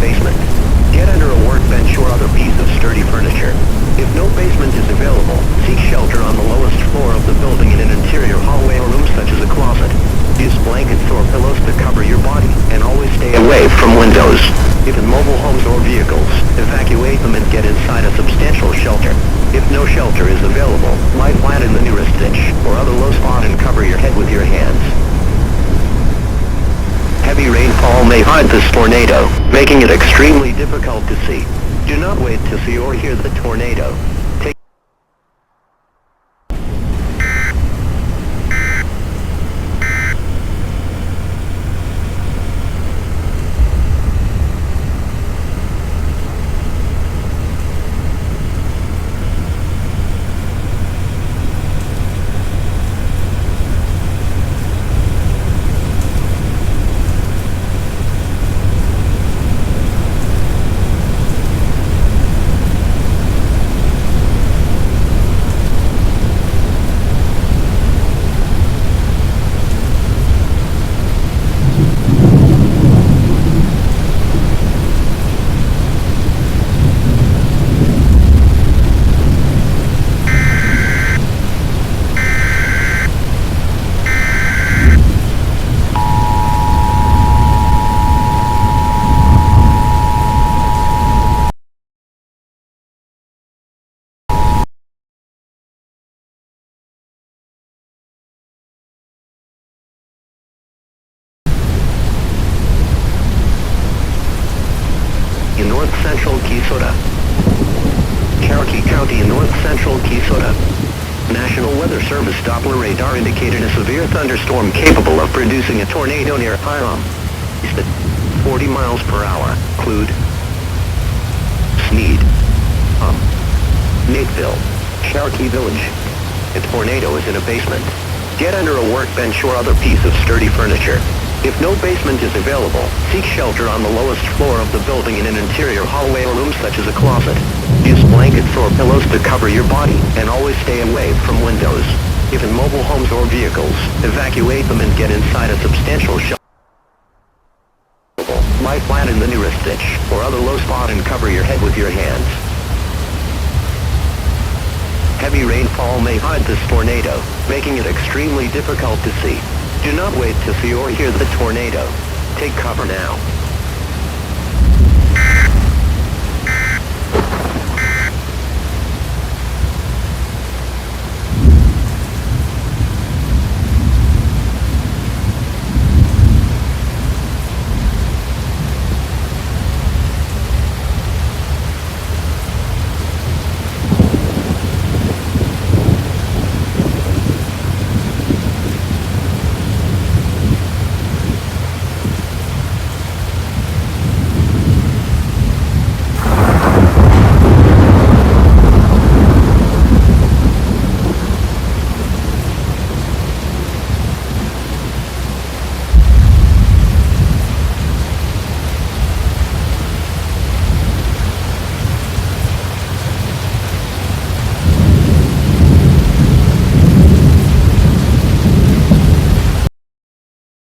basement. Get under a workbench or other piece of sturdy furniture. If no basement is available, seek shelter on the lowest floor of the building in an interior hallway or room such as a closet. Use blankets or pillows to cover your body, and always stay away from windows. If in mobile homes or vehicles, evacuate them and get inside a substantial shelter. If no shelter is available, lie flat in the nearest ditch or other low spot and cover your head with your hands. Heavy rainfall may hide this tornado, making it extremely difficult to see. Do not wait to see or hear the tornado. Take in north central Kisota. Cherokee County in north central Kisota. National Weather Service Doppler radar indicated a severe thunderstorm capable of producing a tornado near Hiram. East at 40 miles per hour. Include Sneed, Nateville, Cherokee Village. A tornado is in a basement. Get under a workbench or other piece of sturdy furniture. If no basement is available, seek shelter on the lowest floor of the building in an interior hallway or room such as a closet. Use blankets or pillows to cover your body, and always stay away from windows. If in mobile homes or vehicles, evacuate them and get inside a substantial shelter. Lie flat in the nearest ditch or other low spot and cover your head with your hands. Heavy rainfall may hide this tornado, making it extremely difficult to see. Do not wait to see or hear the tornado. Take cover now.